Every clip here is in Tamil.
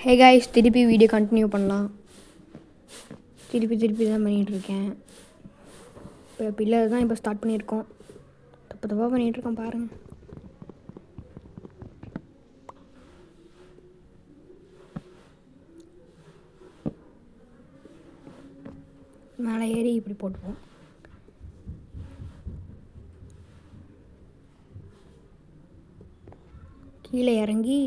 ஹே காய்ஸ், திருப்பி வீடியோ கண்டினியூ பண்ணலாம். திருப்பி தான் பண்ணிகிட்ருக்கேன். இப்போ பில்லர் தான் இப்போ ஸ்டார்ட் பண்ணியிருக்கோம். தப்பாக பண்ணிகிட்ருக்கோம் பாருங்கள். மேலே ஏறி இப்படி போட்டுப்போம். கீழே இறங்கி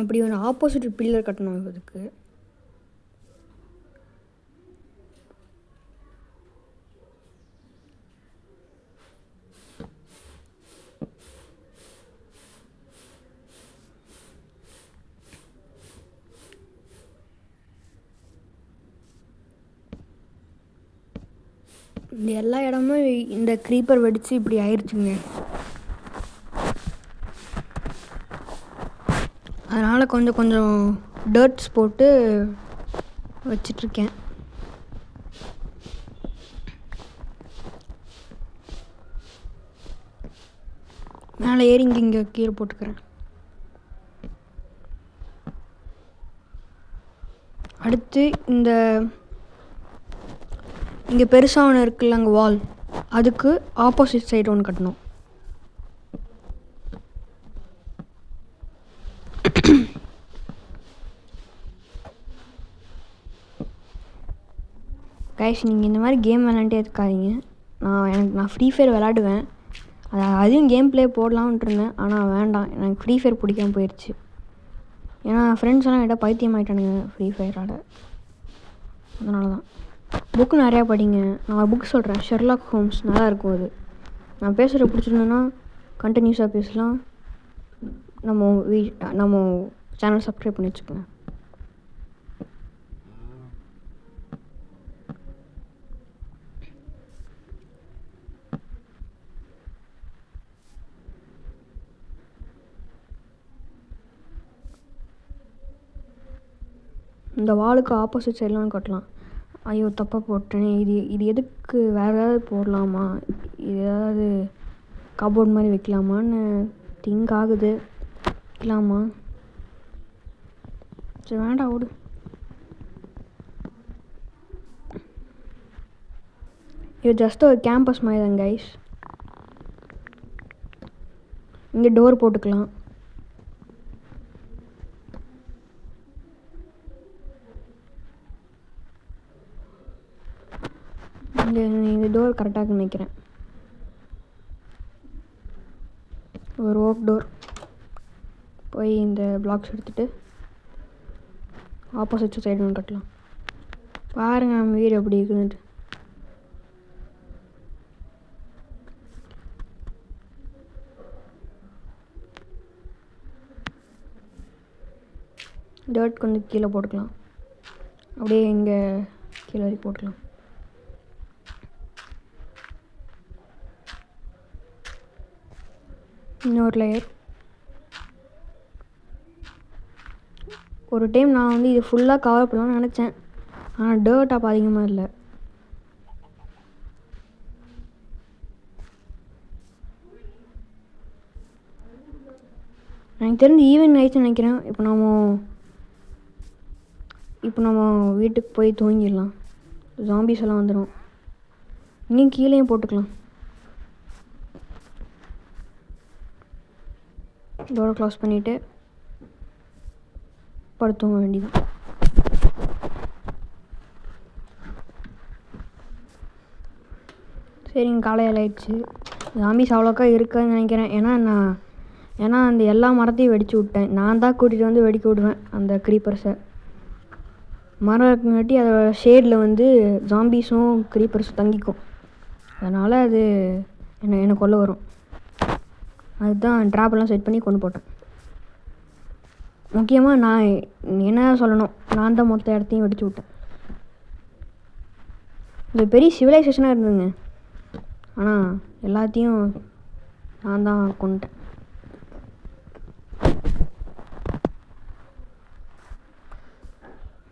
அப்படி ஒன்று ஆப்போசிட் பில்லர் கட்டணும். இதுக்கு இந்த எல்லா இடமும் இந்த க்ரீப்பர் வெடித்து இப்படி ஆயிடுச்சுங்க. அதனால் கொஞ்சம் டர்ட்ஸ் போட்டு வச்சிட்ருக்கேன். மேலே ஏறி இங்கே கீழே போட்டுக்கிறேன். அடுத்து இங்கே பெருசாக ஒன்று இருக்குல்ல, அங்கே வால், அதுக்கு ஆப்போசிட் சைடு ஒன்று கட்டணும். கைஸ், நீங்கள் இந்த மாதிரி கேம் விளாண்டே இருக்காதீங்க. நான் ஃப்ரீ ஃபயர் விளாடுவேன். அதையும் கேம் ப்ளே போடலான்ட்டு இருந்தேன், ஆனால் வேண்டாம், எனக்கு ஃப்ரீ ஃபயர் பிடிக்காம போயிடுச்சு. ஏன்னா ஃப்ரெண்ட்ஸ் எல்லாம் என்கிட்ட பைத்தியம் ஆகிட்டானுங்க ஃப்ரீ ஃபயரோட. அதனால தான். புக்கு நிறையா படிங்க. நான் புக் சொல்கிறேன், ஷெர்லாக் ஹோம்ஸ், நல்லா இருக்கும் அது. நான் பேசுகிற பிடிச்சிருந்தேன்னா கண்டினியூஸாக பேசலாம். நம்ம சேனல் சப்ஸ்கிரைப் பண்ணி வச்சுக்கோங்க. இந்த வாலுக்கு ஆப்போசிட் சைட்லாம் கட்டலாம். ஐயோ, தப்பாக போட்டேனே. இது எதுக்கு வேறு ஏதாவது போடலாமா? இது ஏதாவது கபோர்ட் மாதிரி வைக்கலாமான்னு திங்க் ஆகுது. வைக்கலாமா? சரி, வேண்டாம், ஓடு. இது ஜஸ்ட் ஒரு கேம்பஸ் மாதிரி தான் கைஸ். இங்கே டோர் போட்டுக்கலாம். இந்த டோர் கரெக்டாக நினைக்கிறேன். ஒரு ஓக் டோர். போய் இந்த பிளாக்ஸ் எடுத்துகிட்டு ஆப்போசிட் சைடு ஒன்று கட்டலாம். பாருங்கள் நம்ம வீடு எப்படி இருக்குதுன்ட்டு. டர்ட் கொஞ்சம் கீழே போட்டுக்கலாம். அப்படியே இங்கே கீழே வரைக்கும் போட்டுக்கலாம். இன்னொரு லேயர். ஒரு டைம் நான் இது ஃபுல்லாக கவர் பண்ணலாம்னு நினச்சேன், ஆனால் டர்ட் அப்போ அதிகமாக இல்லை. எனக்கு தெரிஞ்சு ஈவென்ட் ஆயிடுச்சுன்னு நினைக்கிறேன். இப்போ நம்ம வீட்டுக்கு போய் தூங்கிடலாம். ஜாம்பிஸ் எல்லாம் வந்துடும். இங்கேயும் கீழேயும் போட்டுக்கலாம். டோரை க்ளோஸ் பண்ணிவிட்டு படுத்துங்க வேண்டியதான். சரிங்க, காலையில் ஆயிடுச்சு. ஜாம்பிஸ் அவ்வளோக்கா இருக்குதுன்னு நினைக்கிறேன். ஏன்னா அந்த எல்லா மரத்தையும் வெடிச்சு விட்டேன். நான் தான் கூட்டிகிட்டு வந்து வெடிக்க விடுவேன் அந்த க்ரீப்பர்ஸை. மரம் இருக்குங்காட்டி அதோட ஷேடில் ஜாம்பிஸும் க்ரீப்பர்ஸும் தங்கிக்கும். அதனால் அது என்னை கொல்ல வரும். அதுதான் ட்ராப்பெல்லாம் செட் பண்ணி கொண்டு போட்டேன். முக்கியமாக நான் என்ன சொல்லணும், நான் தான் மொத்த இடத்தையும் வெடிச்சு விட்டேன். இது பெரிய சிவிலைசேஷனாக இருந்ததுங்க, ஆனால் எல்லாத்தையும் நான் தான் கொண்டுட்டேன்.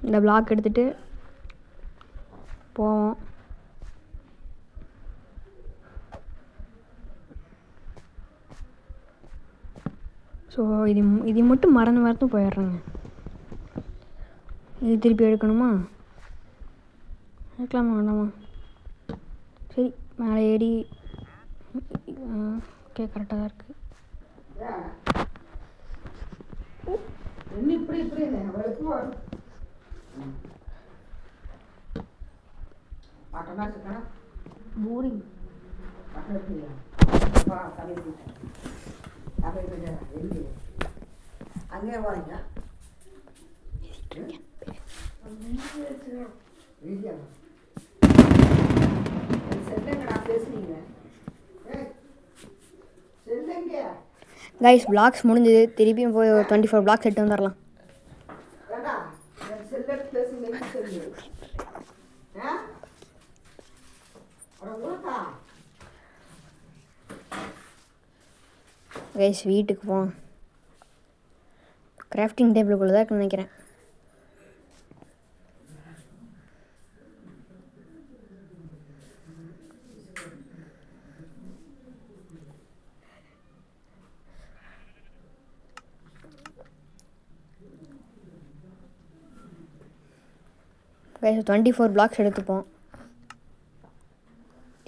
இந்த பிளாக் எடுத்துகிட்டு போவோம். ஸோ இது மட்டும் மறந்து போயிடுறேங்க. இது திருப்பி எடுக்கணுமா? எடுக்கலாமா வேண்டாமா? சரி, மேலே ஏறி ஓகே, கரெக்டாக தான் இருக்குது. போரிங். அங்கே வாங்க. கைஸ், பிளாக்ஸ் முடிஞ்சது. திருப்பியும் போய் ஒரு 24 பிளாக்ஸ் எடுத்து வந்துடலாம். கைஸ், வீட்டுக்கு போவோம். கிராஃப்டிங் டேபிளுக்குள்ளே தான் இருக்குன்னு நினைக்கிறேன். கைஸ், 24 பிளாக்ஸ் எடுத்துப்போம்.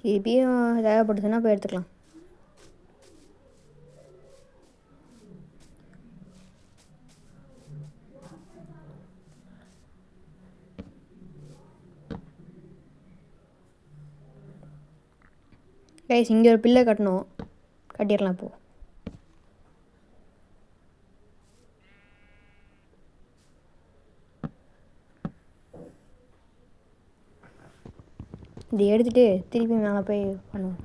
திருப்பியும் தேவைப்படுதுன்னா போய் எடுத்துக்கலாம். கைஸ், இங்கே ஒரு பில்லை கட்டணும். கட்டிடலாம் இப்போது. இதை எடுத்துகிட்டு திருப்பி மேலே போய் பண்ணுவோம்.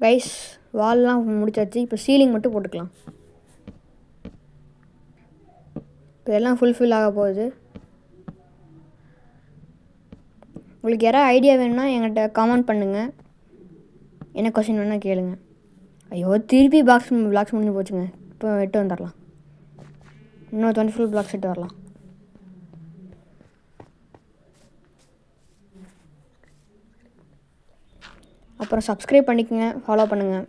கைஸ், வால்லாம் முடிச்சாச்சு. இப்போ சீலிங் மட்டும் போட்டுக்கலாம். இப்போ எல்லாம் ஃபுல்ஃபில் ஆக போகுது. உங்களுக்கு யாராவது ஐடியா வேணும்னா என்கிட்ட கமெண்ட் பண்ணுங்கள். என்ன கொஸ்டின் வேணால் கேளுங்க. ஐயோ, திருப்பி பிளாக்ஸ் முடிஞ்சு போச்சுங்க. இப்போ எட்டு வந்துடலாம். இன்னும் 24 பிளாக்ஸ் எட்டு வரலாம். அப்புறம் சப்ஸ்கிரைப் பண்ணிக்கோங்க, ஃபாலோ பண்ணுங்கள்,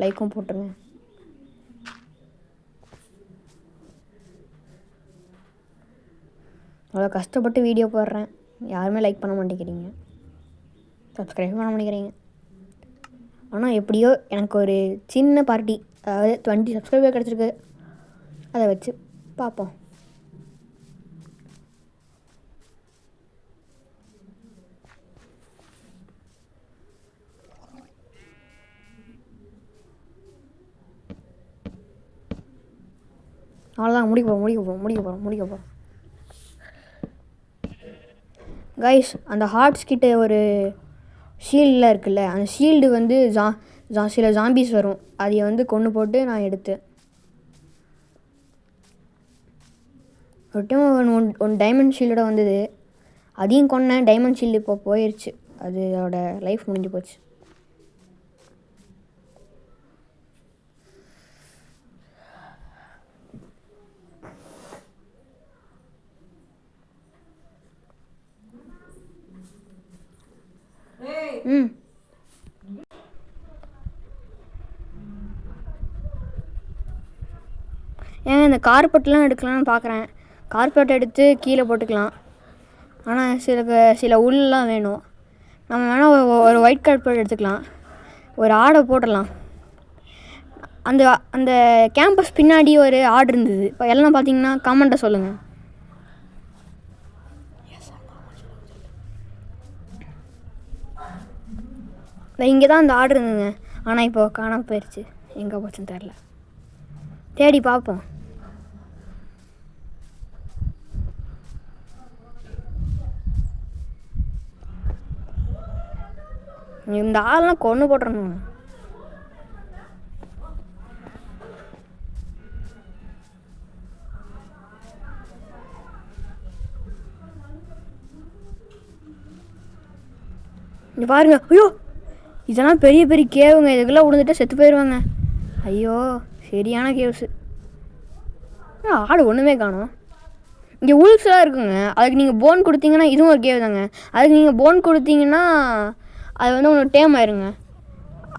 லைக்கும் போட்டுருங்க. அவ்வளோ கஷ்டப்பட்டு வீடியோ போடுறேன், யாருமே லைக் பண்ண மாட்டேங்கிறீங்க, சப்ஸ்கிரைப் பண்ண மாட்டேங்கிறீங்க. ஆனால் எப்படியோ எனக்கு ஒரு சின்ன பார்ட்டி, அதாவது 20 சப்ஸ்கிரைபர் கிடச்சிருக்கு. அதை வச்சு பார்ப்போம். அவ்வளோதான், முடிக்க போகிறோம். கைஸ், அந்த ஹார்ட்ஸ் கிட்ட ஒரு ஷீல்டில் இருக்குல்ல, அந்த ஷீல்டு வந்து சில ஜாம்பிஸ் வரும். அதை வந்து கொண்டு போட்டு நான் எடுத்தேன். ஒரு டைம் ஒன் டைமண்ட் ஷீல்டோட வந்தது, அதையும் கொன்னேன். டைமண்ட் ஷீல்டு இப்போ போயிடுச்சு, அதோட லைஃப் முடிஞ்சு போச்சு. ஏங்க, இந்த கார்பெட்லாம் எடுக்கலாம்னு பார்க்குறேன். கார்பெட் எடுத்து கீழே போட்டுக்கலாம். ஆனால் சில உள்ளெலாம் வேணும். நம்ம வேணால் ஒரு ஒயிட் கார்பெட் எடுத்துக்கலாம், ஒரு ஆடை போட்டுடலாம். அந்த கேம்பஸ் பின்னாடி ஒரு ஆடு இருந்தது. இப்போ எல்லாம் பார்த்தீங்கன்னா கமெண்ட்டை சொல்லுங்கள். இங்கே தான் அந்த ஆடு இருந்ததுங்க, ஆனால் இப்போ காணாமல் போயிடுச்சு. எங்கே போச்சுன்னு தெரில, தேடி பார்ப்போம். இந்த ஆள்லாம் கொன்று போட்டுறணுங்க. இங்கே பாருங்க. ஐயோ, இதெல்லாம் பெரிய பெரிய கேவுங்க. இதுக்கெல்லாம் விழுந்துட்டு செத்து போயிடுவாங்க. ஐயோ, சரியான கேவ்ஸு. ஆடு ஒன்றுமே காணும். இங்கே உல்ஸ்லாம் இருக்குங்க. அதுக்கு நீங்கள் போன் கொடுத்தீங்கன்னா இதுவும் ஒரு கேவ் தாங்க. அதுக்கு நீங்கள் போன் கொடுத்தீங்கன்னா அது வந்து உங்களுக்கு டேம் ஆயிருங்க.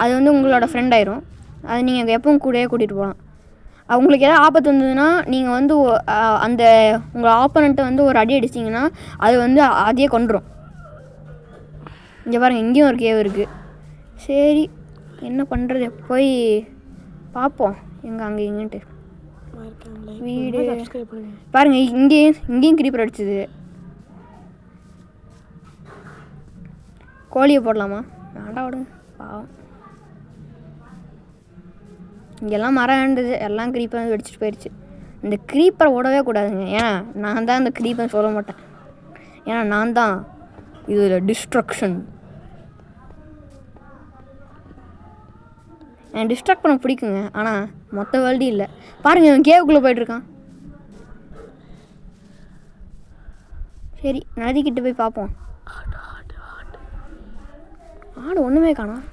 அது வந்து உங்களோட ஃப்ரெண்ட் ஆயிரும். அது நீங்கள் எப்பவும் கூடயே கூட்டிகிட்டு போகலாம். உங்களுக்கு எதாவது ஆபத்து வந்ததுன்னா நீங்கள் வந்து அந்த உங்கள் ஆப்போனண்ட்டை வந்து ஒரு அடி அடிச்சிங்கன்னா அது வந்து அதையே கொண்டுரும். இங்கே பாருங்கள், இங்கேயும் ஒரு கேவ் இருக்குது. சரி என்ன பண்ணுறது, போய் பார்ப்போம் எங்கே அங்கே இங்கேன்ட்டு. வீடு பாருங்கள், இங்கேயும் கிரீப்பர் அடிச்சுது. கோழியை போடலாமா? வேண்டாம் விடுங்க, பாவம். இங்கெல்லாம் மரம் வேண்டது எல்லாம் கிரீப்பர் வெடிச்சிட்டு போயிடுச்சு. இந்த கிரீப்பரை ஓடவே கூடாதுங்க. ஏன்னா நான் தான் இந்த கிரீப்பர் சொல்ல மாட்டேன். ஏன்னா நான் தான் இதில் டிஸ்ட்ரக்ஷன். எனக்கு டிஸ்ட்ராக்ட் பண்ண பிடிக்குங்க. ஆனால் மொத்த வேர்ல்டு இல்லை. பாருங்கள், இவன் கேவுக்குள்ளே போய்ட்டுருக்கான். சரி நதிக்கிட்ட போய் பார்ப்போம். ஆடு ஒன்றுமே காணோம்.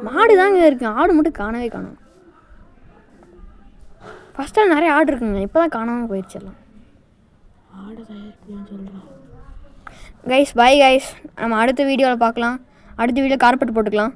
மாடு தாங்க இருக்கு, ஆடு மட்டும் காணவே காணும். ஃபஸ்ட்டாக நிறைய ஆடு இருக்குங்க, இப்போ தான் காணாமல் போயிடுச்சு எல்லாம். ஆடு சொல்கிறோம். Guys, bye guys. நம்ம அடுத்த வீடியோவில் பார்க்கலாம். அடுத்த வீடியோ கார்பெட் போட்டுக்கலாம்.